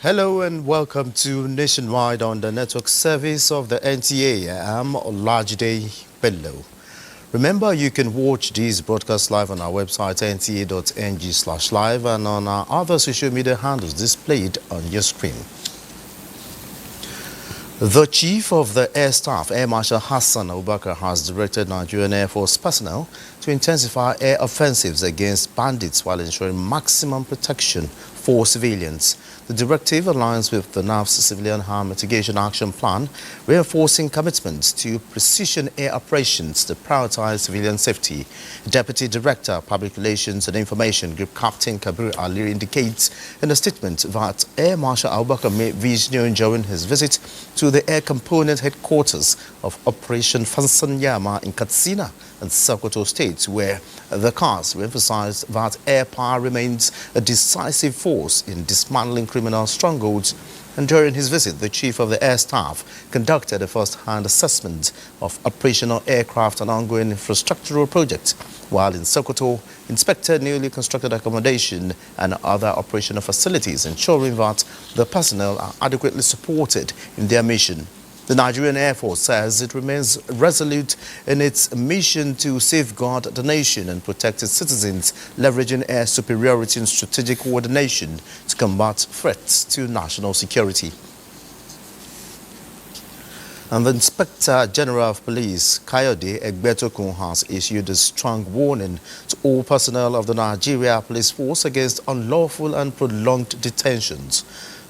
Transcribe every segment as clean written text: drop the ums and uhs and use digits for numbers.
Hello and welcome to Nationwide on the network service of the NTA. I'm Olajide Bello. Remember, you can watch these broadcasts live on our website nta.ng/live and on our other social media handles displayed on your screen. The Chief of the Air Staff, Air Marshal Hassan Abubakar, has directed Nigerian Air Force personnel to intensify air offensives against bandits while ensuring maximum protection for civilians. The directive aligns with the NAV's Civilian Harm Mitigation Action Plan, reinforcing commitments to precision air operations to prioritize civilian safety. Deputy Director, Public Relations and Information Group Captain Kabir Ali indicates in a statement that Air Marshal Abubakar made these known during his visit to the Air Component Headquarters of Operation Fansanyama in Katsina and Sokoto states, where the CAS emphasized that air power remains a decisive force in dismantling criminal strongholds. And during his visit, the Chief of the Air Staff conducted a first-hand assessment of operational aircraft and ongoing infrastructural projects, while in Sokoto, inspected newly constructed accommodation and other operational facilities, ensuring that the personnel are adequately supported in their mission. The Nigerian Air Force says it remains resolute in its mission to safeguard the nation and protect its citizens, leveraging air superiority and strategic coordination to combat threats to national security. And the Inspector General of Police, Kayode Egbetokun, has issued a strong warning to all personnel of the Nigeria Police Force against unlawful and prolonged detentions.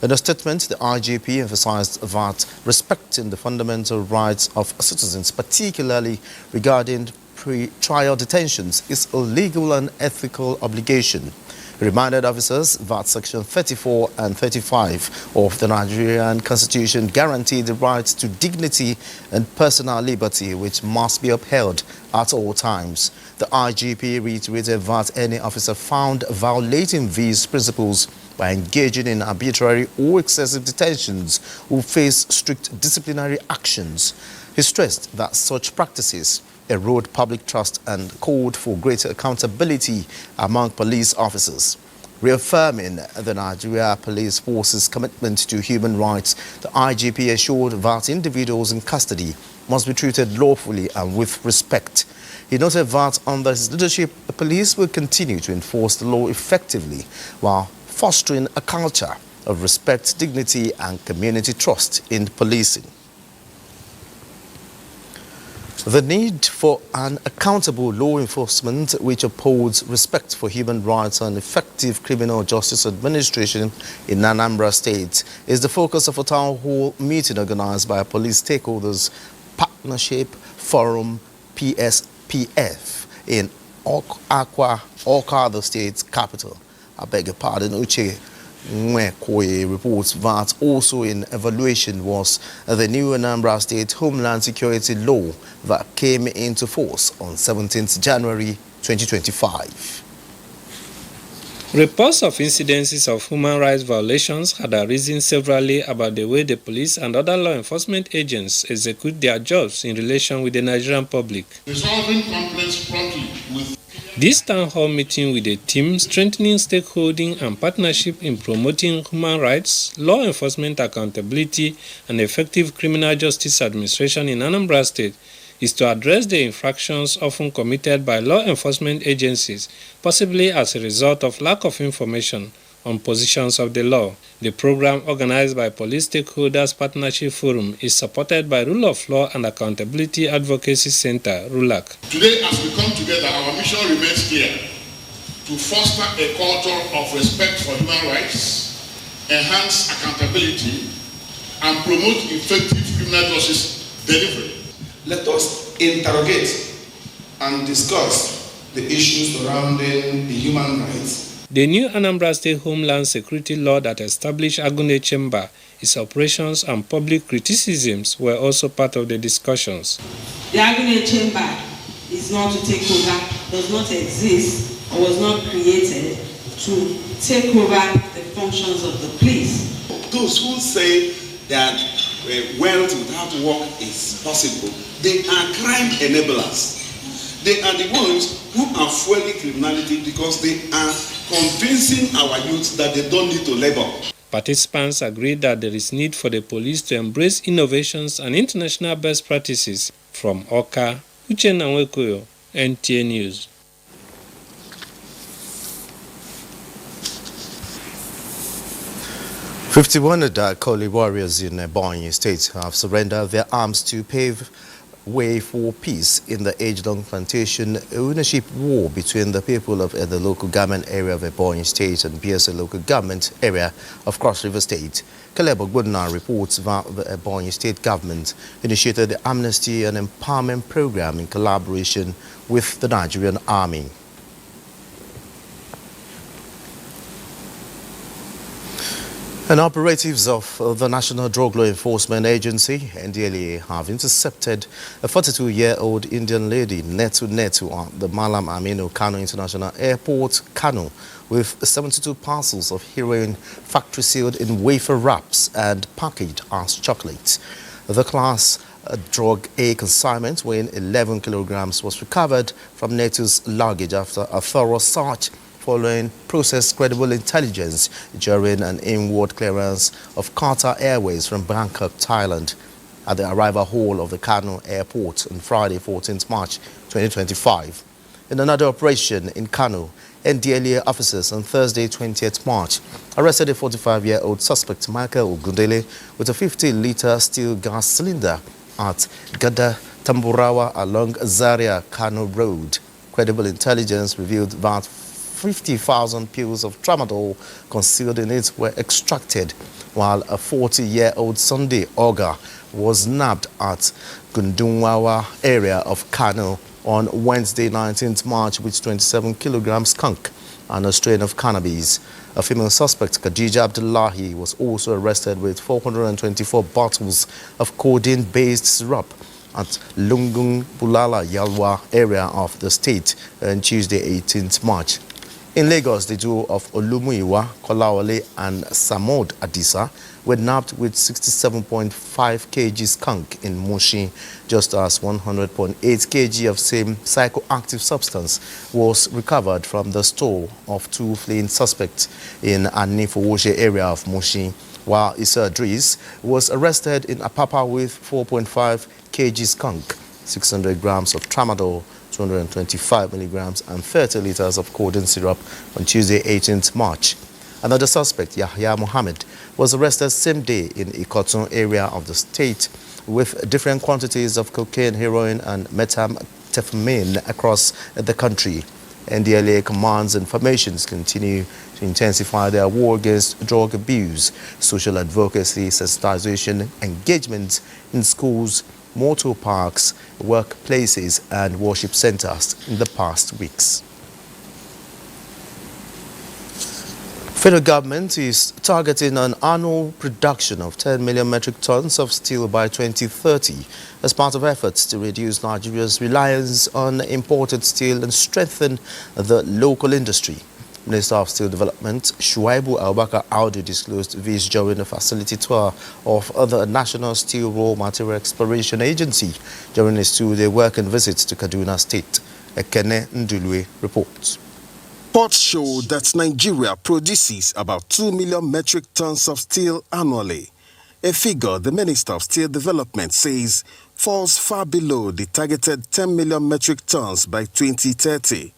In a statement, the IGP emphasized that respecting the fundamental rights of citizens, particularly regarding pre-trial detentions, is a legal and ethical obligation. He reminded officers that Section 34 and 35 of the Nigerian Constitution guarantee the right to dignity and personal liberty, which must be upheld at all times. The IGP reiterated that any officer found violating these principles by engaging in arbitrary or excessive detentions will face strict disciplinary actions. He stressed that such practices erode public trust and called for greater accountability among police officers. Reaffirming the Nigeria Police Force's commitment to human rights, the IGP assured that individuals in custody must be treated lawfully and with respect. He noted that under his leadership, the police will continue to enforce the law effectively while fostering a culture of respect, dignity and community trust in policing. The need for an accountable law enforcement which upholds respect for human rights and effective criminal justice administration in Anambra State is the focus of a town hall meeting organized by a police stakeholders partnership forum PSPF in Awka, the state's capital. I beg your pardon, Uche Nwekwe reports that also in evaluation was the new Anambra State Homeland Security Law that came into force on 17th January 2025. Reports of incidences of human rights violations had arisen severally about the way the police and other law enforcement agents execute their jobs in relation with the Nigerian public. Resolving complaints promptly with this town hall meeting with a team strengthening stakeholding and partnership in promoting human rights, law enforcement accountability, and effective criminal justice administration in Anambra State is to address the infractions often committed by law enforcement agencies, possibly as a result of lack of information on positions of the law. The program, organized by Police Stakeholders Partnership Forum, is supported by Rule of Law and Accountability Advocacy Center, RULAC. Today, as we come together, our mission remains clear: to foster a culture of respect for human rights, enhance accountability, and promote effective criminal justice delivery. Let us interrogate and discuss the issues surrounding the human rights. The new Anambra State Homeland Security Law that established Agune Chamber, its operations and public criticisms were also part of the discussions. The Agune Chamber is not to take over, does not exist, or was not created to take over the functions of the police. Those who say that wealth without work is possible, they are crime enablers. They are the ones who are fueling criminality because they are convincing our youth that they don't need to labor. Participants agreed that there is need for the police to embrace innovations and international best practices. From Oka, Uchenna Nwekoyo, NTA News. Dakoli warriors in Ebonyi State have surrendered their arms to pave way for peace in the age-long plantation ownership war between the people of the local government area of Ebonyi State and BSA local government area of Cross River State. Caleb Ogbonna reports that the Ebonyi State government initiated the Amnesty and Empowerment Program in collaboration with the Nigerian Army. And operatives of the National Drug Law Enforcement Agency, NTA, have intercepted a 42-year-old Indian lady, Netu at the Malam Aminu Kano International Airport, Kano, with 72 parcels of heroin factory sealed in wafer wraps and packaged as chocolate. The Class Drug A consignment weighing 11 kilograms was recovered from Netu's luggage after a thorough search following processed credible intelligence during an inward clearance of Qatar Airways from Bangkok, Thailand, at the arrival hall of the Kano Airport on Friday, 14th March 2025. In another operation in Kano, NDLEA officers on Thursday, 20th March, arrested a 45-year-old suspect, Michael Ogundele, with a 50-liter steel gas cylinder at Gada Tamburawa along Zaria Kano Road. Credible intelligence revealed that 50,000 pills of tramadol concealed in it were extracted, while a 40-year-old Sunday auger was nabbed at Gundungwawa area of Kano on Wednesday, 19th March, with 27 kilograms skunk and a strain of cannabis. A female suspect, Khadija Abdullahi, was also arrested with 424 bottles of codeine-based syrup at Lungung Bulala Yalwa area of the state on Tuesday, 18th March. In Lagos, the duo of Olumuyiwa Kolawole and Samod Adisa were nabbed with 67.5 kg skunk in Mushin, just as 100.8 kg of same psychoactive substance was recovered from the store of two fleeing suspects in Anifowoshe area of Mushin, while Issa Idris was arrested in Apapa with 4.5 kg skunk, 600 grams of tramadol, 225 milligrams and 30 liters of codeine syrup on Tuesday, 18th March. Another suspect, Yahya Mohammed, was arrested same day in Ikotun area of the state with different quantities of cocaine, heroin and methamphetamine across the country. NDLA commands and formations continue to intensify their war against drug abuse, social advocacy, sensitization, engagement in schools, motor parks, workplaces and worship centers in the past weeks. Federal government is targeting an annual production of 10 million metric tons of steel by 2030 as part of efforts to reduce Nigeria's reliance on imported steel and strengthen the local industry. Minister of Steel Development Shuaibu Abubakar Audu disclosed this during a facility tour of the National Steel Raw Material Exploration Agency during his two-day working visit to Kaduna State. Ekene Ndulwe reports. Reports show that Nigeria produces about 2 million metric tons of steel annually, a figure the Minister of Steel Development says falls far below the targeted 10 million metric tons by 2030.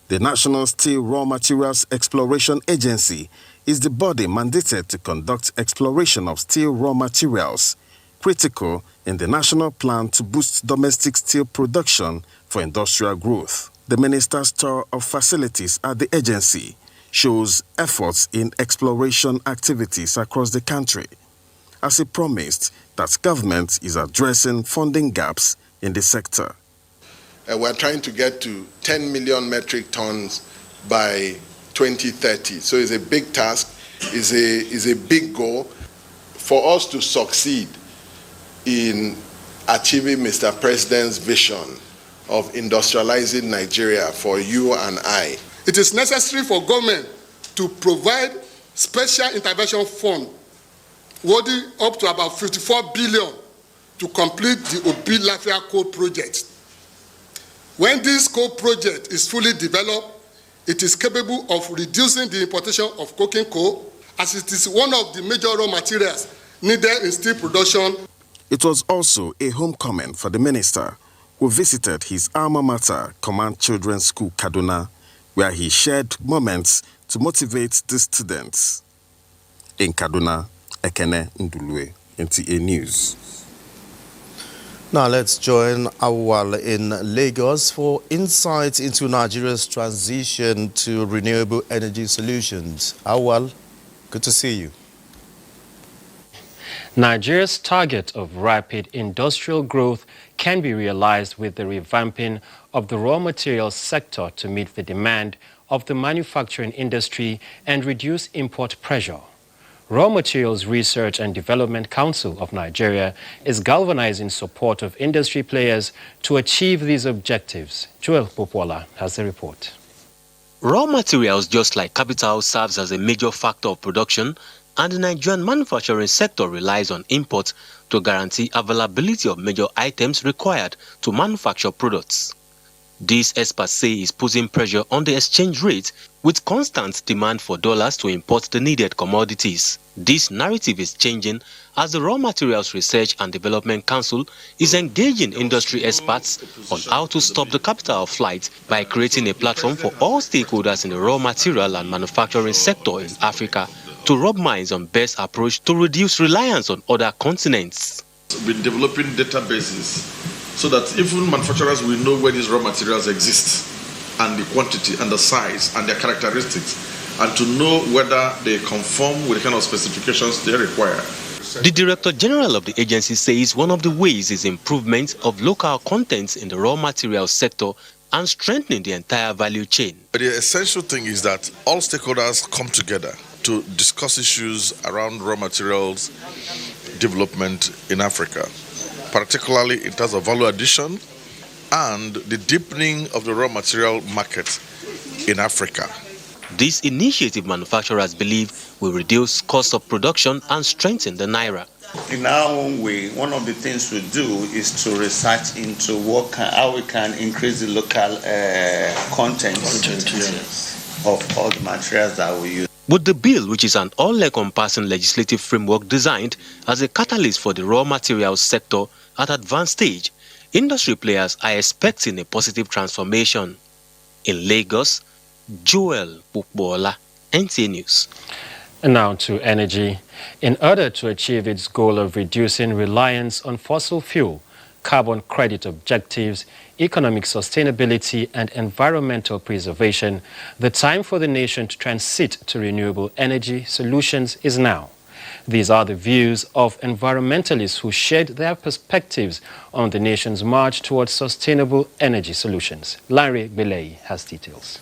The National Steel Raw Materials Exploration Agency is the body mandated to conduct exploration of steel raw materials, critical in the national plan to boost domestic steel production for industrial growth. The minister's tour of facilities at the agency shows efforts in exploration activities across the country, as he promised that government is addressing funding gaps in the sector. We're trying to get to 10 million metric tons by 2030. So it's a big task, it's a big goal. For us to succeed in achieving Mr. President's vision of industrializing Nigeria for you and I, it is necessary for government to provide special intervention fund worth up to about 54 billion to complete the Obi Lafia coal project. When this coal project is fully developed, it is capable of reducing the importation of coking coal as it is one of the major raw materials needed in steel production. It was also a homecoming for the minister, who visited his alma mater, Command Children's School, Kaduna, where he shared moments to motivate the students. In Kaduna, Ekene Ndulue, NTA News. Now let's join Awal in Lagos for insights into Nigeria's transition to renewable energy solutions. Awal, good to see you. Nigeria's target of rapid industrial growth can be realized with the revamping of the raw materials sector to meet the demand of the manufacturing industry and reduce import pressure. Raw Materials Research and Development Council of Nigeria is galvanizing support of industry players to achieve these objectives. Joel Popola has the report. Raw materials, just like capital, serves as a major factor of production, and the Nigerian manufacturing sector relies on imports to guarantee availability of major items required to manufacture products. This, experts say, is putting pressure on the exchange rate with constant demand for dollars to import the needed commodities. This narrative is changing as the Raw Materials Research and Development Council is engaging industry experts on how to stop the capital flight by creating a platform for all stakeholders in the raw material and manufacturing sector in Africa to rub minds on best approach to reduce reliance on other continents. We've been developing databases so that even manufacturers will know where these raw materials exist and the quantity and the size and their characteristics, and to know whether they conform with the kind of specifications they require. The Director General of the agency says one of the ways is improvement of local contents in the raw materials sector and strengthening the entire value chain. The essential thing is that all stakeholders come together to discuss issues around raw materials development in Africa, particularly in terms of value addition and the deepening of the raw material market in Africa. This initiative, manufacturers believe, will reduce cost of production and strengthen the naira. In our own way, one of the things we do is to research into how we can increase the local content of all the materials that we use. With the bill, which is an all-encompassing legislative framework designed as a catalyst for the raw materials sector at advanced stage, industry players are expecting a positive transformation. In Lagos, Joel Pukbola, NTA News. And now to energy. In order to achieve its goal of reducing reliance on fossil fuel, carbon credit objectives, economic sustainability, and environmental preservation, the time for the nation to transit to renewable energy solutions is now. These are the views of environmentalists who shared their perspectives on the nation's march towards sustainable energy solutions. Larry Belay has details.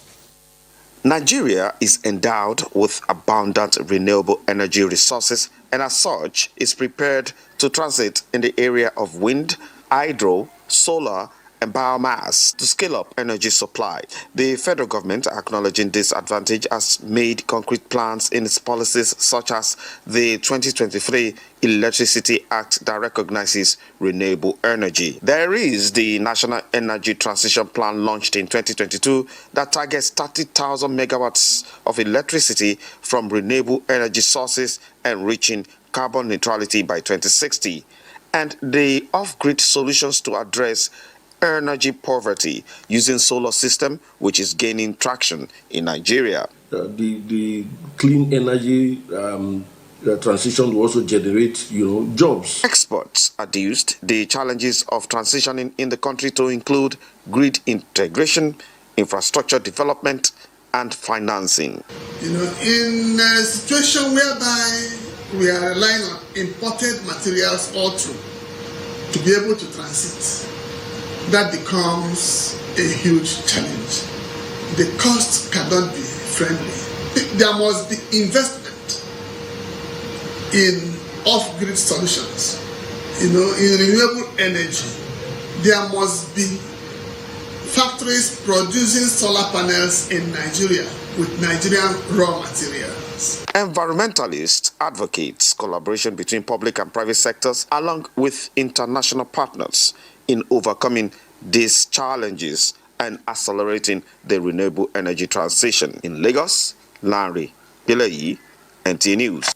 Nigeria is endowed with abundant renewable energy resources and as such is prepared to transit in the area of wind, hydro, solar, and biomass to scale up energy supply. The federal government, acknowledging this advantage, has made concrete plans in its policies such as the 2023 Electricity Act that recognizes renewable energy. There is the National Energy Transition Plan launched in 2022 that targets 30,000 megawatts of electricity from renewable energy sources and reaching carbon neutrality by 2060. And the off-grid solutions to address energy poverty using solar system, which is gaining traction in Nigeria. The clean energy transition will also generate, jobs. Experts adduced the challenges of transitioning in the country to include grid integration, infrastructure development, and financing. In a situation whereby we are relying on imported materials all through to be able to transit, that becomes a huge challenge. The cost cannot be friendly. There must be investment in off-grid solutions. In renewable energy, there must be factories producing solar panels in Nigeria with Nigerian raw materials. Environmentalists advocate collaboration between public and private sectors along with international partners in overcoming these challenges and accelerating the renewable energy transition. In Lagos, Larry Belay, NTA News.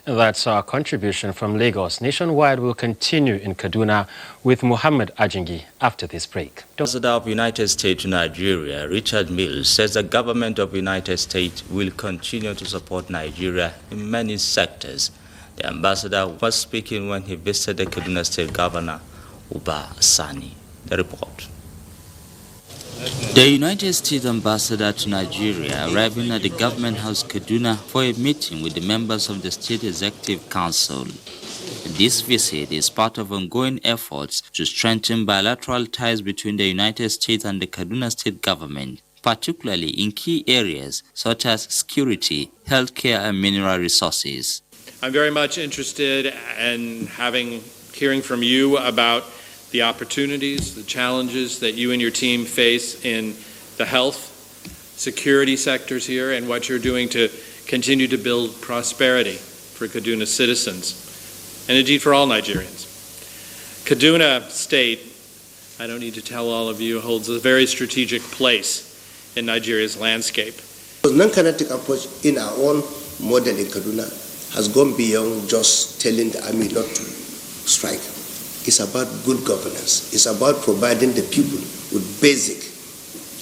That's our contribution from Lagos. Nationwide will continue in Kaduna with Muhammad Ajingi after this break. Ambassador of United States to Nigeria, Richard Mills, says the government of the United States will continue to support Nigeria in many sectors. The ambassador was speaking when he visited the Kaduna State Governor, Uba Sani. The report. The United States ambassador to Nigeria arriving at the Government House Kaduna for a meeting with the members of the State Executive Council. This visit is part of ongoing efforts to strengthen bilateral ties between the United States and the Kaduna State Government, particularly in key areas such as security, healthcare, and mineral resources. I'm very much interested in hearing from you about the opportunities, the challenges that you and your team face in the health, security sectors here, and what you're doing to continue to build prosperity for Kaduna citizens, and indeed for all Nigerians. Kaduna State, I don't need to tell all of you, holds a very strategic place in Nigeria's landscape. The non-kinetic approach in our own model in Kaduna has gone beyond just telling the army not to strike. It's about good governance. It's about providing the people with basic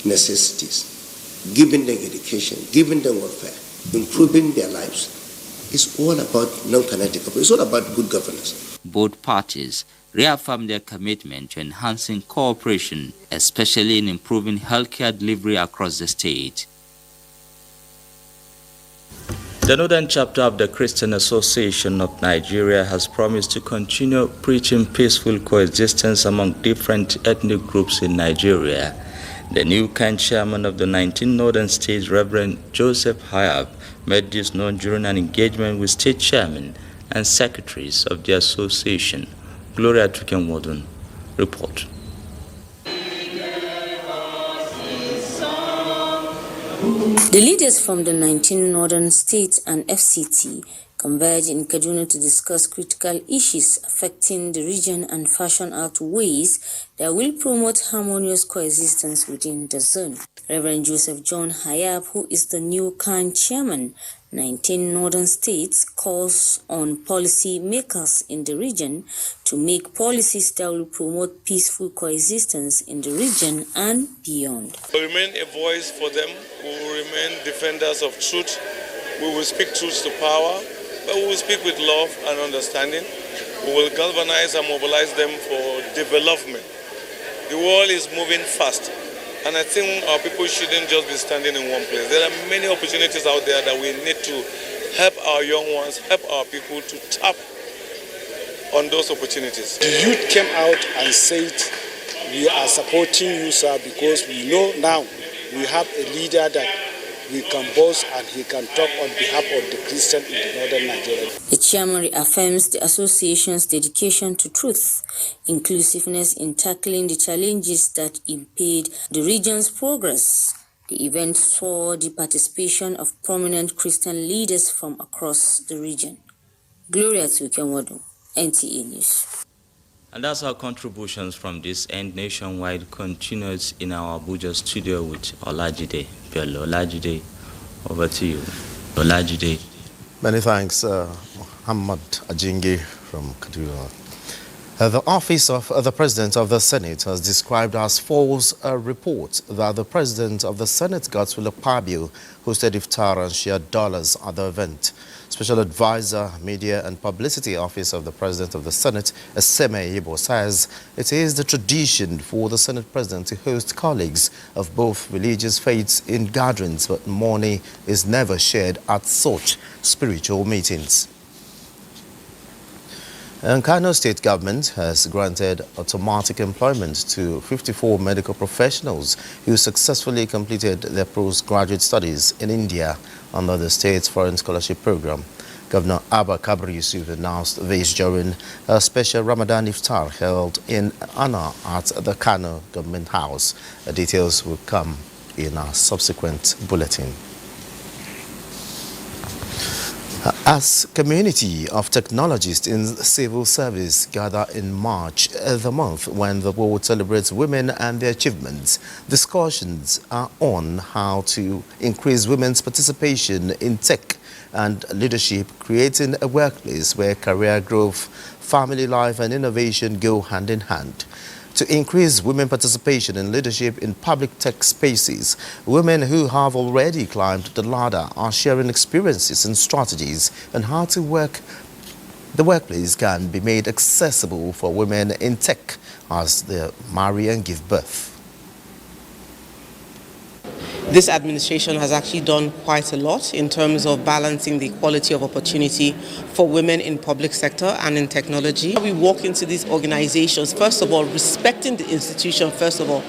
necessities, giving them education, giving them welfare, improving their lives. It's all about non-kinetic approach. It's all about good governance. Both parties reaffirmed their commitment to enhancing cooperation, especially in improving healthcare delivery across the state. The Northern chapter of the Christian Association of Nigeria has promised to continue preaching peaceful coexistence among different ethnic groups in Nigeria. The new kind chairman of the 19 northern states, Reverend Joseph Hayab, made this known during an engagement with state chairmen and secretaries of the association. Gloria Tukenwodun, report. The leaders from the 19 northern states and FCT converged in Kaduna to discuss critical issues affecting the region and fashion out ways that will promote harmonious coexistence within the zone. Reverend Joseph John Hayab, who is the new CAN chairman, 19 northern states, calls on policy makers in the region to make policies that will promote peaceful coexistence in the region and beyond. We will remain a voice for them. We will remain defenders of truth. We will speak truth to power, but we will speak with love and understanding. We will galvanize and mobilize them for development. The world is moving fast, and I think our people shouldn't just be standing in one place. There are many opportunities out there that we need to help our young ones, help our people to tap on those opportunities. The youth came out and said, we are supporting you, sir, because we know now we have a leader that we can boast and he can talk on behalf of the Christian in the northern Nigeria. The chairman reaffirms the association's dedication to truth, inclusiveness in tackling the challenges that impede the region's progress. The event saw the participation of prominent Christian leaders from across the region. Gloria Tukenwadu, NTA News. And that's our contributions from this end. Nationwide continues in our Abuja studio with Olajide Bello. Olajide, over to you. Olajide. Many thanks, Muhammad Ajingi from Kaduna. The Office of the President of the Senate has described as false a report that the President of the Senate, Godswill Akpabio, hosted iftar and shared dollars at the event. Special Advisor, Media and Publicity Office of the President of the Senate, Eseme Yibo, says it is the tradition for the Senate President to host colleagues of both religious faiths in gatherings, but money is never shared at such spiritual meetings. And Kano State Government has granted automatic employment to 54 medical professionals who successfully completed their postgraduate studies in India under the state's foreign scholarship program. Governor Abba Kabir Yusuf announced this during a special Ramadan iftar held in honor at the Kano Government House. The details will come in our subsequent bulletin. As community of technologists in civil service gather in March, the month when the world celebrates women and their achievements, discussions are on how to increase women's participation in tech and leadership, creating a workplace where career growth, family life and innovation go hand in hand. To increase women participation in leadership in public tech spaces, women who have already climbed the ladder are sharing experiences and strategies on how to work. The workplace can be made accessible for women in tech as they marry and give birth. This administration has actually done quite a lot in terms of balancing the equality of opportunity for women in public sector and in technology. We walk into these organizations, first of all, respecting the institution, first of all,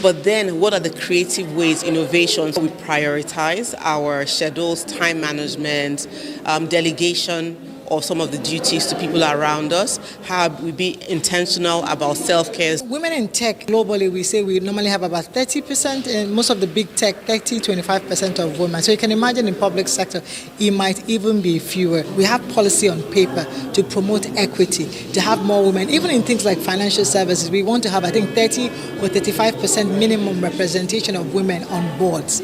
but then what are the creative ways, innovations? We prioritize our schedules, time management, delegation of some of the duties to people around us, how we be intentional about self-care. Women in tech, globally, we say we normally have about 30%, in most of the big tech, 25% of women. So you can imagine in public sector, it might even be fewer. We have policy on paper to promote equity, to have more women. Even in things like financial services, we want to have, I think, 30 or 35% minimum representation of women on boards.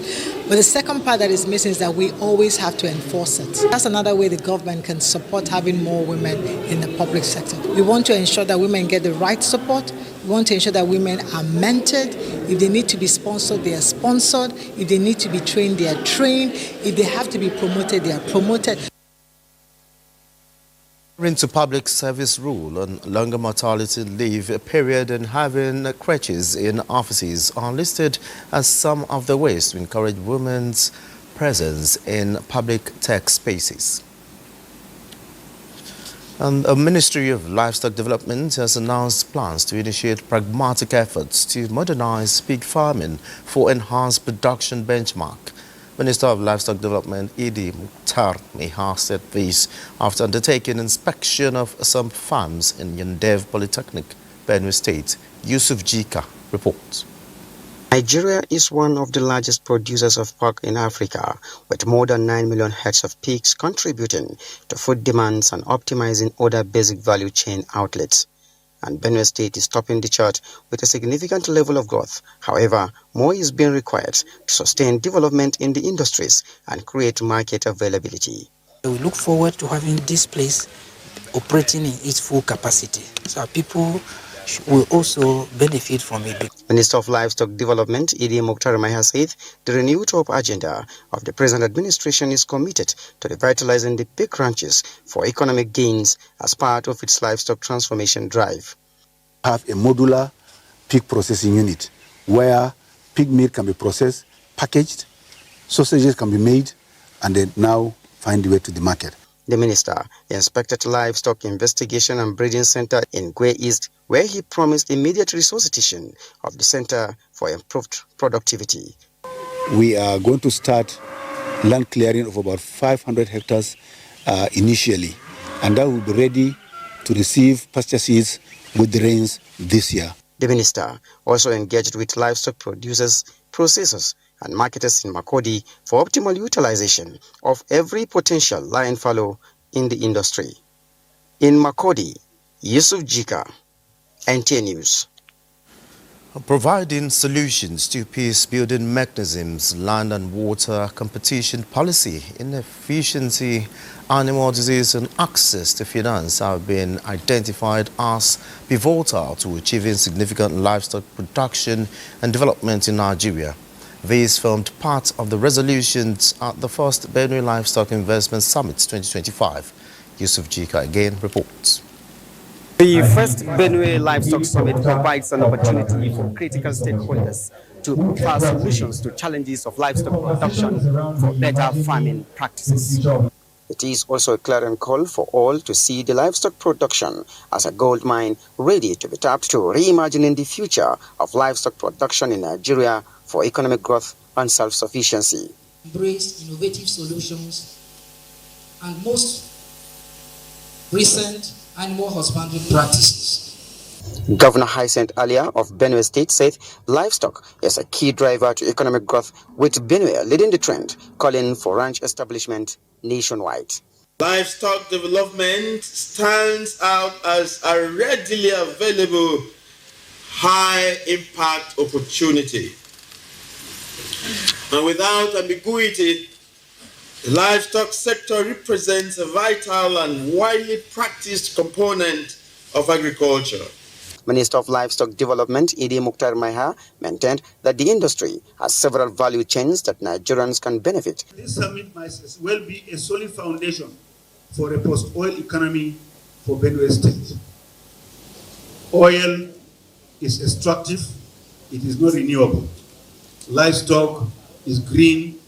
But the second part that is missing is that we always have to enforce it. That's another way the government can support having more women in the public sector. We want to ensure that women get the right support. We want to ensure that women are mentored. If they need to be sponsored, they are sponsored. If they need to be trained, they are trained. If they have to be promoted, they are promoted. Into public service rule on longer maternity leave period and having crèches in offices are listed as some of the ways to encourage women's presence in public tech spaces. And the Ministry of Livestock Development has announced plans to initiate pragmatic efforts to modernize pig farming for enhanced production benchmark. Minister of Livestock Development Idi Mukhtar Meha said this after undertaking inspection of some farms in Yendev Polytechnic, Benue State. Yusuf Jika reports. Nigeria is one of the largest producers of pork in Africa, with more than 9 million heads of pigs contributing to food demands and optimizing other basic value chain outlets. And Benue State is topping the chart with a significant level of growth. However, more is being required to sustain development in the industries and create market availability. We look forward to having this place operating in its full capacity, so our people will also benefit from it. Minister of Livestock Development Idi Mukhtar Meha said the renewed hope agenda of the present administration is committed to revitalizing the pig ranches for economic gains as part of its livestock transformation drive. Have a modular pig processing unit where pig meat can be processed, packaged, sausages can be made, and then now find the way to the market. The minister inspected Livestock Investigation and Breeding Center in Gwe East, where he promised immediate resuscitation of the center for improved productivity. We are going to start land clearing of about 500 hectares initially, and that will be ready to receive pasture seeds with the rains this year. The minister also engaged with livestock producers, processors, and marketers in Makurdi for optimal utilization of every potential lion fallow in the industry. In Makurdi, Yusuf Jika, NTA News. Providing solutions to peace-building mechanisms, land and water competition policy, inefficiency, animal disease and access to finance have been identified as pivotal to achieving significant livestock production and development in Nigeria. These formed part of the resolutions at the first Benue Livestock Investment Summit 2025. Yusuf Jika again reports. The first Benue Livestock Summit provides an opportunity for critical stakeholders to provide solutions to challenges of livestock production for better farming practices. It is also a clarion call for all to see the livestock production as a gold mine ready to be tapped to reimagining the future of livestock production in Nigeria for economic growth and self-sufficiency. Embrace innovative solutions and most recent animal husbandry practices. Governor Hyacinth Alia of Benue State said livestock is a key driver to economic growth, with Benue leading the trend, calling for ranch establishment nationwide. Livestock development stands out as a readily available high-impact opportunity. And without ambiguity, The livestock sector represents a vital and widely practiced component of agriculture. Minister of Livestock Development, Idi Mukhtar Maiha, maintained that the industry has several value chains that Nigerians can benefit. This summit might as well be a solid foundation for a post-oil economy for Benue State. Oil is extractive, it is not renewable. Livestock is green,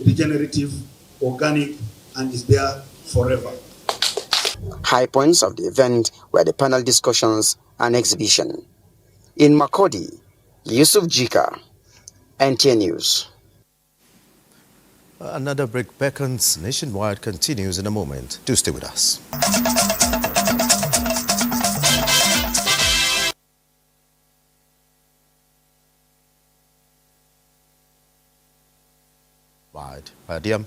regenerative, organic, and is there forever. High points of the event were the panel discussions and exhibition. In Makodi, Yusuf Jika, NTA News. Another break beckons nationwide continues in a moment. Do stay with us. Right, Diam.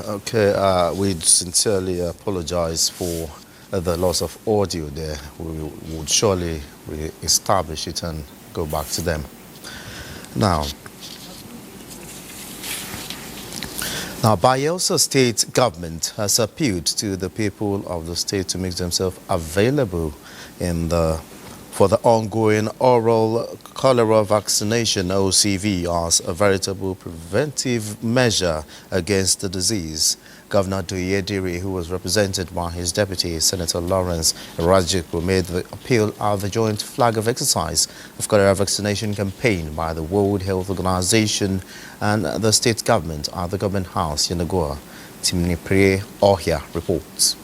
Okay, we sincerely apologize for the loss of audio there. We would surely re-establish it and go back to them. Now, Bayelsa State government has appealed to the people of the state to make themselves available for the ongoing oral cholera vaccination (OCV) as a veritable preventive measure against the disease. Governor Doyediri, who was represented by his deputy, Senator Lawrence Rajikwu, made the appeal at the joint flag of exercise of cholera vaccination campaign by the World Health Organization and the state government at the Government House, Yenagoa. Timnipre Ohia reports.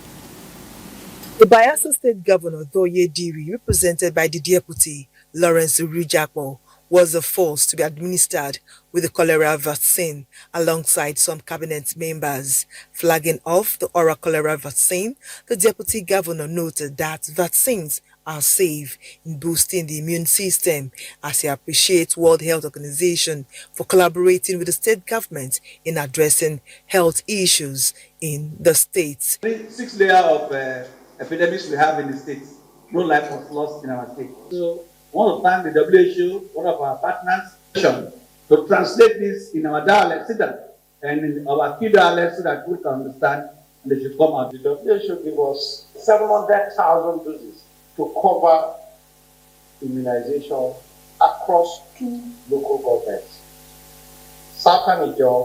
The Bayelsa State Governor Doyediri, represented by the deputy Lawrence Rajikwu, was the first to be administered with the cholera vaccine alongside some cabinet members. Flagging off the oral cholera vaccine, the deputy governor noted that vaccines are safe in boosting the immune system, as he appreciates World Health Organization for collaborating with the state government in addressing health issues in the states. 6 layers of epidemics we have in the states. No life was lost in our state. So, one of the time the WHO, one of our partners, to translate this in our dialect and in our key dialect so that we can understand and they should come out. The WHO give us 700,000 doses to cover immunization across 2 local governments, Southern Niger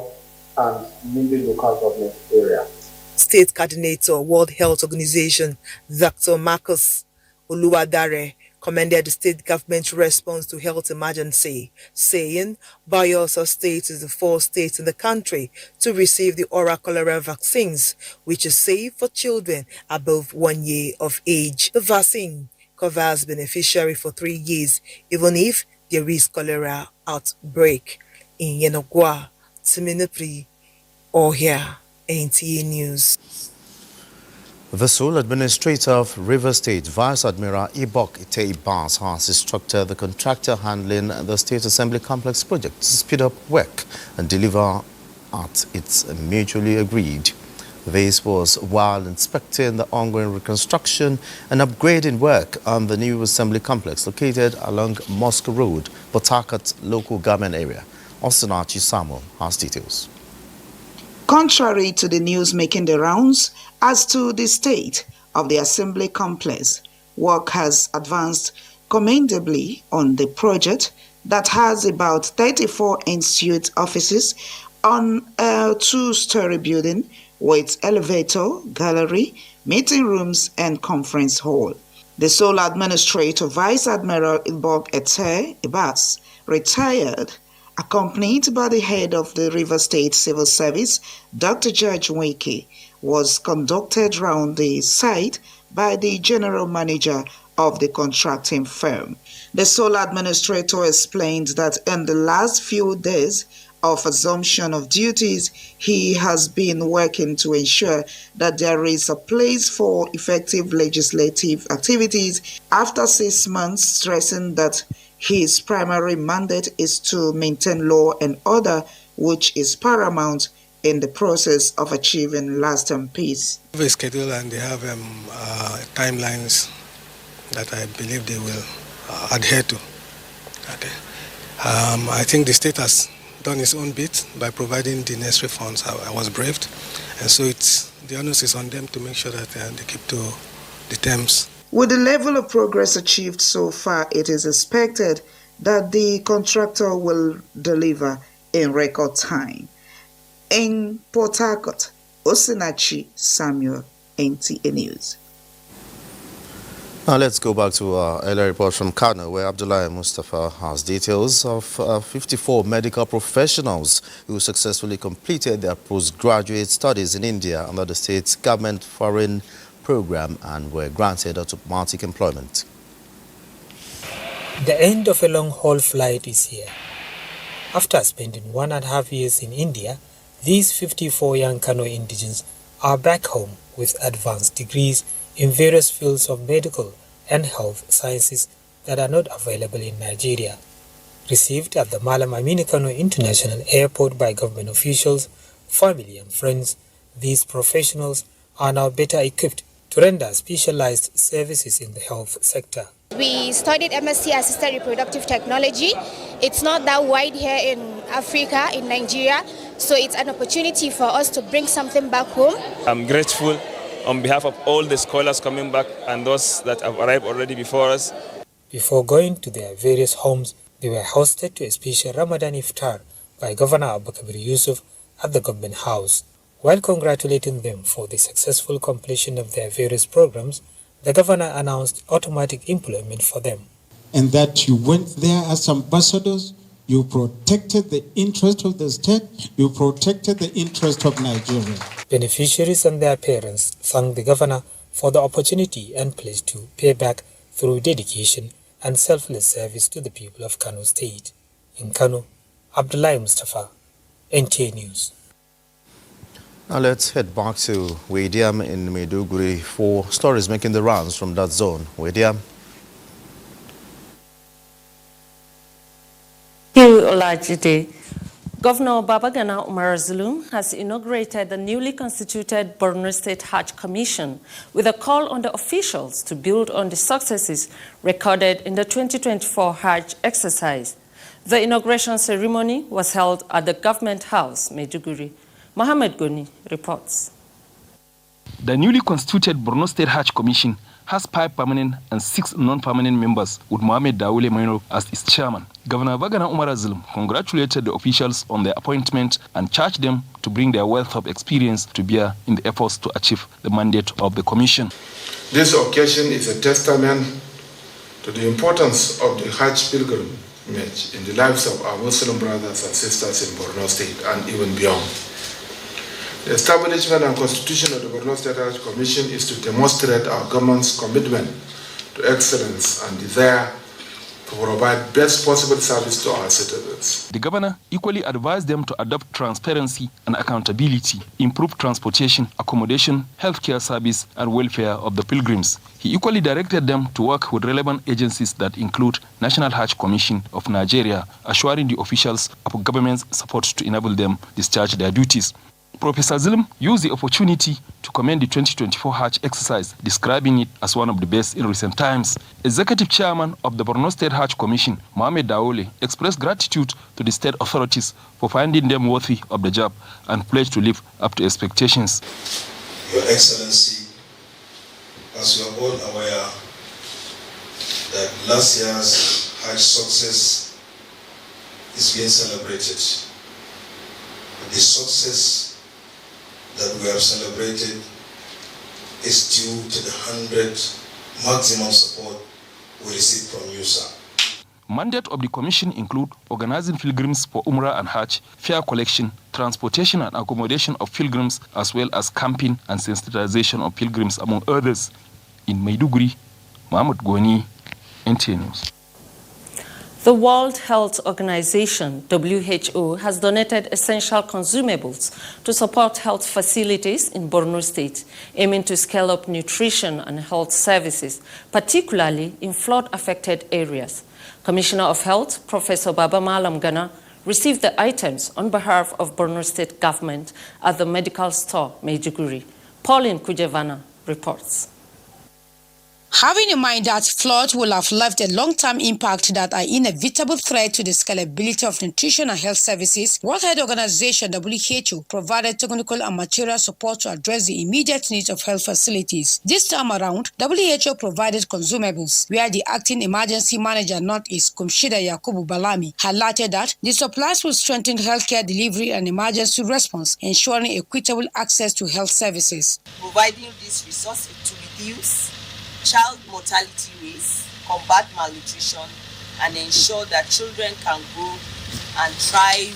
and Mindi local government area. State Coordinator, World Health Organization, Dr. Marcus Oluwadare, commended the state government's response to health emergency, saying Bayelsa State is the 4th state in the country to receive the oral cholera vaccines, which is safe for children above 1 year of age. The vaccine covers beneficiary for 3 years, even if there is cholera outbreak. In Yenagoa, Timinapri, Ohia, NTA News. The sole administrator of River State, Vice Admiral Ibok Ite-Ibas, has instructed the contractor handling the State Assembly Complex project to speed up work and deliver at its mutually agreed. This was while inspecting the ongoing reconstruction and upgrading work on the new Assembly Complex located along Mosque Road, Port Harcourt local government area. Osinachi Samuel has details. Contrary to the news making the rounds as to the state of the assembly complex, work has advanced commendably on the project that has about 34 ensuite offices on a 2-story building with elevator, gallery, meeting rooms, and conference hall. The sole administrator, Vice Admiral Ibok Ite-Ibas, retired, accompanied by the head of the River State Civil Service, Dr. George Wiki, was conducted round the site by the general manager of the contracting firm. The sole administrator explained that in the last few days of assumption of duties, he has been working to ensure that there is a place for effective legislative activities after 6 months, stressing that his primary mandate is to maintain law and order, which is paramount in the process of achieving lasting peace. They have a schedule and they have timelines that I believe they will adhere to. Okay. I think the state has done its own bit by providing the necessary funds. I was briefed, and so the onus is on them to make sure that they keep to the terms. With the level of progress achieved so far, it is expected that the contractor will deliver in record time. In Port Harcourt, Osinachi Samuel, NTA News. Now let's go back to our earlier report from Kano, where Abdullahi Mustafa has details of 54 medical professionals who successfully completed their postgraduate studies in India under the state's government foreign program and were granted automatic employment. The end of a long-haul flight is here. After spending 1.5 years in India, these 54 young Kano indigents are back home with advanced degrees in various fields of medical and health sciences that are not available in Nigeria. Received at the Malam Aminu Kano International Airport by government officials, family and friends, these professionals are now better equipped to render specialized services in the health sector. We studied MSc Assisted Reproductive Technology. It's not that wide here in Africa, in Nigeria, so it's an opportunity for us to bring something back home. I'm grateful on behalf of all the scholars coming back and those that have arrived already before us. Before going to their various homes, they were hosted to a special Ramadan iftar by Governor Abubakar Yusuf at the government house. While congratulating them for the successful completion of their various programs, the governor announced automatic employment for them. And that you went there as ambassadors, you protected the interest of the state, you protected the interest of Nigeria. Beneficiaries and their parents thanked the governor for the opportunity and pledged to pay back through dedication and selfless service to the people of Kano State. In Kano, Abdullahi Mustafa, NTA News. Now let's head back to Wediam in Maiduguri for stories making the rounds from that zone. Wediam. Thank you, Olajide. Governor Babagana Umar Zulum has inaugurated the newly constituted Borno State Hajj Commission with a call on the officials to build on the successes recorded in the 2024 Hajj exercise. The inauguration ceremony was held at the Government House, Maiduguri. Mohammed Goni reports. The newly constituted Borno State Hajj Commission has 5 permanent and 6 non-permanent members, with Mohamed Daoule Maino as its chairman. Governor Bagana Umar Zulum congratulated the officials on their appointment and charged them to bring their wealth of experience to bear in the efforts to achieve the mandate of the commission. This occasion is a testament to the importance of the Hajj pilgrimage in the lives of our Muslim brothers and sisters in Borno State and even beyond. The establishment and constitution of the Borno State Hajj Commission is to demonstrate our government's commitment to excellence and desire to provide best possible service to our citizens. The governor equally advised them to adopt transparency and accountability, improve transportation, accommodation, healthcare service, and welfare of the pilgrims. He equally directed them to work with relevant agencies that include National Hajj Commission of Nigeria, assuring the officials of government's support to enable them discharge their duties. Professor Zulum used the opportunity to commend the 2024 Hajj exercise, describing it as one of the best in recent times. Executive Chairman of the Borno State Hajj Commission, Mohamed Daoule, expressed gratitude to the state authorities for finding them worthy of the job and pledged to live up to expectations. Your Excellency, as you are all aware, that last year's Hajj success is being celebrated. The success that we have celebrated is due to the 100 maximum support we received from you, sir. Mandate of the commission include organizing pilgrims for Umrah and Hajj, fare collection, transportation and accommodation of pilgrims, as well as camping and sensitization of pilgrims, among others. In Maiduguri, Mohammed Goni, NTA News. The World Health Organization, WHO, has donated essential consumables to support health facilities in Borno State, aiming to scale up nutrition and health services, particularly in flood-affected areas. Commissioner of Health, Professor Baba Malam Gana, received the items on behalf of Borno State government at the medical store, Maiduguri. Pauline Kujevana reports. Having in mind that flood will have left a long-term impact that are inevitable threat to the scalability of nutrition and health services, World Health Organization WHO provided technical and material support to address the immediate needs of health facilities. This time around, WHO provided consumables, where the acting emergency manager Northeast, Kumshida Yakubu Balami, highlighted that the supplies will strengthen healthcare delivery and emergency response, ensuring equitable access to health services. Providing these resources to reduce child mortality rates, combat malnutrition, and ensure that children can grow and thrive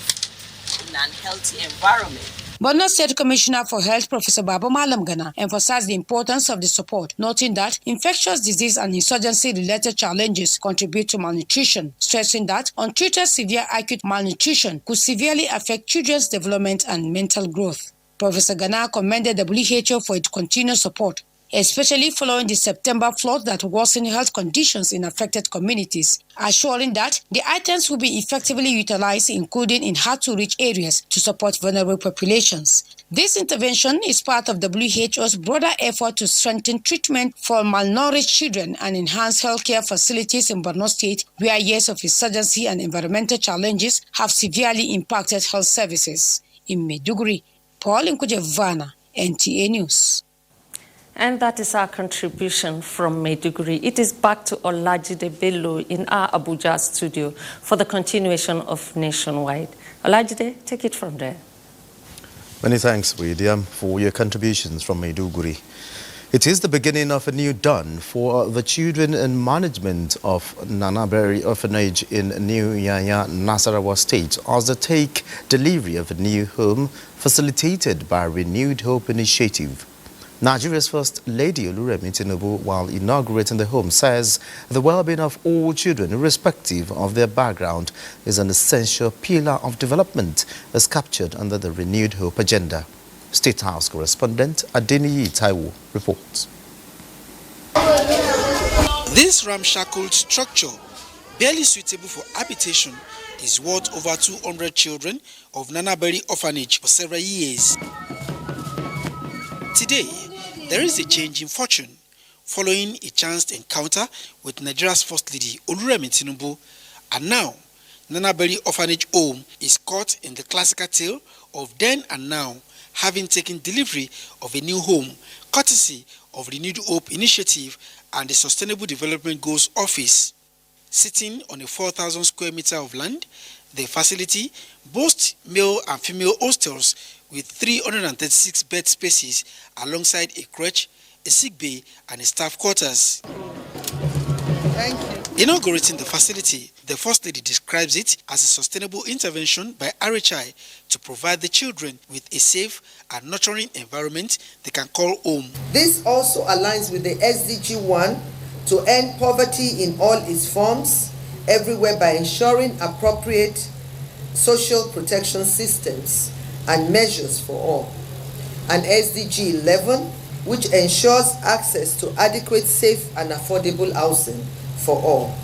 in an healthy environment. Borno State Commissioner for Health, Professor Baba Malam Gana, emphasized the importance of the support, noting that infectious disease and insurgency-related challenges contribute to malnutrition, stressing that untreated severe acute malnutrition could severely affect children's development and mental growth. Professor Gana commended the WHO for its continued support, especially following the September flood that worsened health conditions in affected communities, assuring that the items will be effectively utilized, including in hard-to-reach areas, to support vulnerable populations. This intervention is part of WHO's broader effort to strengthen treatment for malnourished children and enhance healthcare facilities in Borno State, where years of insurgency and environmental challenges have severely impacted health services. In Maiduguri, Pauline Kujevana, NTA News. And that is our contribution from Maiduguri. It is back to Olajide Bello in our Abuja studio for the continuation of Nationwide. Olajide, take it from there. Many thanks, William, for your contributions from Maiduguri. It is the beginning of a new dawn for the children and management of Nanaberi Orphanage in New Yanya, Nasarawa State, as they take delivery of a new home facilitated by Renewed Hope Initiative. Nigeria's First Lady Oluremi Tinubu, while inaugurating the home, says the well-being of all children, irrespective of their background, is an essential pillar of development, as captured under the Renewed Hope agenda. State House correspondent Adeniyi Taiwo reports. This ramshackle structure, barely suitable for habitation, is worth over 200 children of Nanaberi Orphanage for several years. Today, there is a change in fortune following a chanced encounter with Nigeria's First Lady Oluremi Tinubu, and now Nanaberi Orphanage Home is caught in the classical tale of then and now, having taken delivery of a new home, courtesy of Renewed Hope Initiative and the Sustainable Development Goals Office. Sitting on a 4,000 square meter of land, the facility boasts male and female hostels with 336 bed spaces alongside a crèche, a sick bay, and a staff quarters. Thank you. Inaugurating the facility, the First Lady describes it as a sustainable intervention by RHI to provide the children with a safe and nurturing environment they can call home. This also aligns with the SDG 1 to end poverty in all its forms everywhere by ensuring appropriate social protection systems and measures for all, and SDG 11, which ensures access to adequate, safe and affordable housing for all.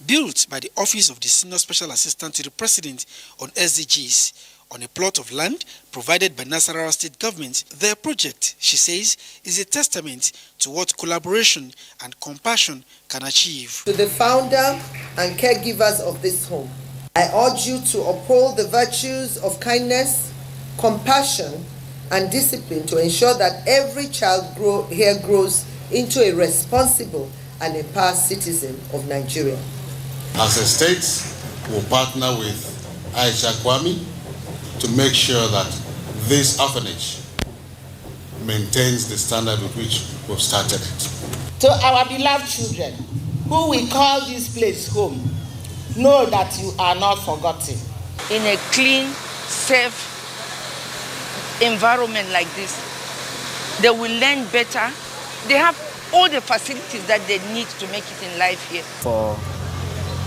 Built by the Office of the Senior Special Assistant to the President on SDGs on a plot of land provided by Nasarawa State Government, their project, she says, is a testament to what collaboration and compassion can achieve. To the founder and caregivers of this home, I urge you to uphold the virtues of kindness, compassion, and discipline to ensure that every child here grows into a responsible and empowered citizen of Nigeria. As a state, we'll partner with Aisha Kwame to make sure that this orphanage maintains the standard with which we've started it. To our beloved children, who we call this place home, know that you are not forgotten. In a clean, safe environment like this, they will learn better. They have all the facilities that they need to make it in life here. For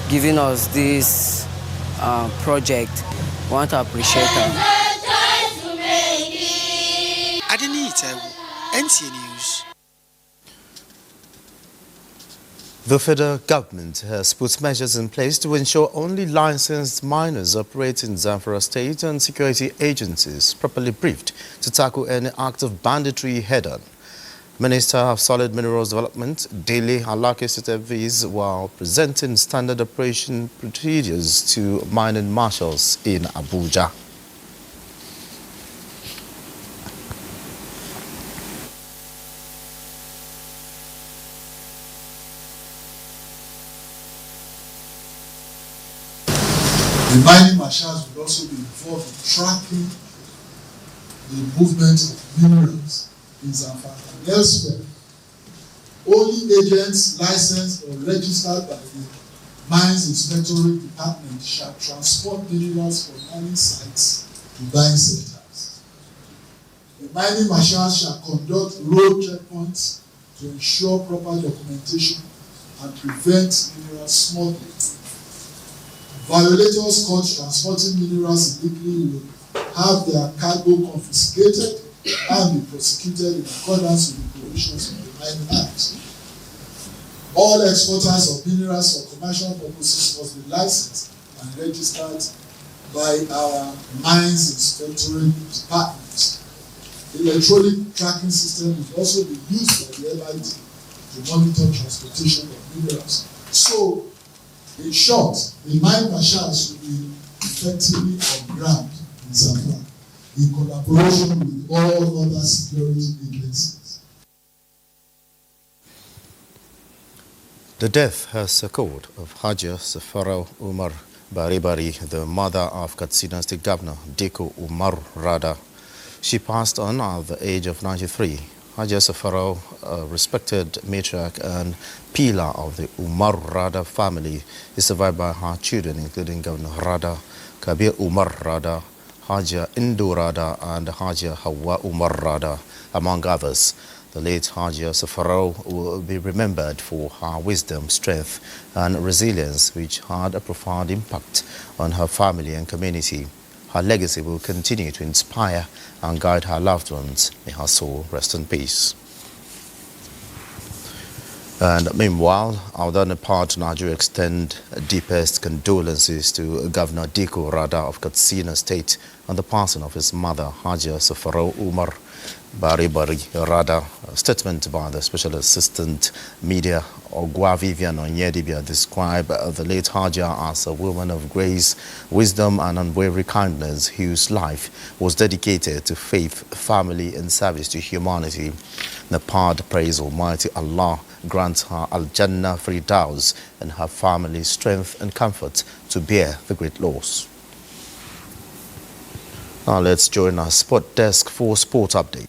giving us this project, I want to appreciate them. Adeniyi Taiwo, NTA News. The federal government has put measures in place to ensure only licensed miners operate in Zamfara State and security agencies properly briefed to tackle any act of banditry head-on. Minister of Solid Minerals Development, Dele Alake stated this while presenting standard operation procedures to mining marshals in Abuja. The mining marshals will also be involved in tracking the movement of minerals in Zamfara and elsewhere. Only agents licensed or registered by the Mines Inspectorate Department shall transport minerals from mining sites to buying centers. The mining marshals shall conduct road checkpoints to ensure proper documentation and prevent mineral smuggling. Violators caught transporting minerals illegally will have their cargo confiscated and be prosecuted in accordance with the provisions of the Mining Act. All exporters of minerals for commercial purposes must be licensed and registered by our Mines Inspectorate Department. The electronic tracking system will also be used by the MID to monitor transportation of minerals. So, in short, the mine marshals will be effectively on ground in Zamfara in collaboration with all other security agencies. The death has occurred of Hajj Safarau Umar Baribari, the mother of Katsina State Governor Diko Umar Rada. She passed on at the age of 93. Hajj Safarau, a respected matriarch and pillar of the Umar Rada family, is survived by her children, including Governor Rada, Kabir Umar Rada, Haja Indo Rada, and Haja Hawa Umar Rada, among others. The late Haja Safarau will be remembered for her wisdom, strength, and resilience, which had a profound impact on her family and community. Her legacy will continue to inspire and guide her loved ones. May her soul rest in peace. And meanwhile, our part Nigeria extend deepest condolences to Governor Diko Rada of Katsina State on the passing of his mother, Haja Safarau Umar Baribari Rada. A statement by the Special Assistant Media Ogwa Vivian Onyedibia described the late Haja as a woman of grace, wisdom, and unwavering kindness, whose life was dedicated to faith, family, and service to humanity. Napad praise Almighty Allah grant her Al-Jannah Firdaus and her family strength and comfort to bear the great loss. Now let's join our sport desk for sport update.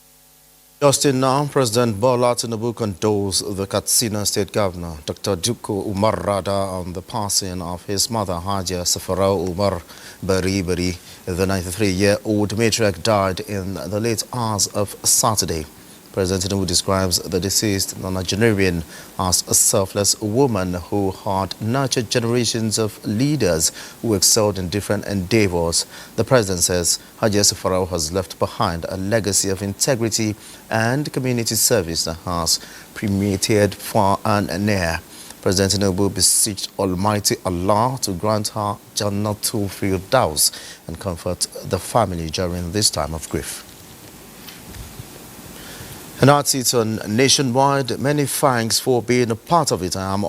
Just now, President Bola Tinubu condoles the Katsina State Governor, Dr. Diko Umar Rada, on the passing of his mother, Haja Safarau Umar Baribari. The 93-year-old matriarch died in the late hours of Saturday. President Tinubu describes the deceased Nigerian as a selfless woman who had nurtured generations of leaders who excelled in different endeavors. The president says Haji Safarau has left behind a legacy of integrity and community service that has permeated far and near. President Tinubu beseeched Almighty Allah to grant her Jannatul Firdaus and comfort the family during this time of grief. And that's it on Nationwide. Many thanks for being a part of it. I am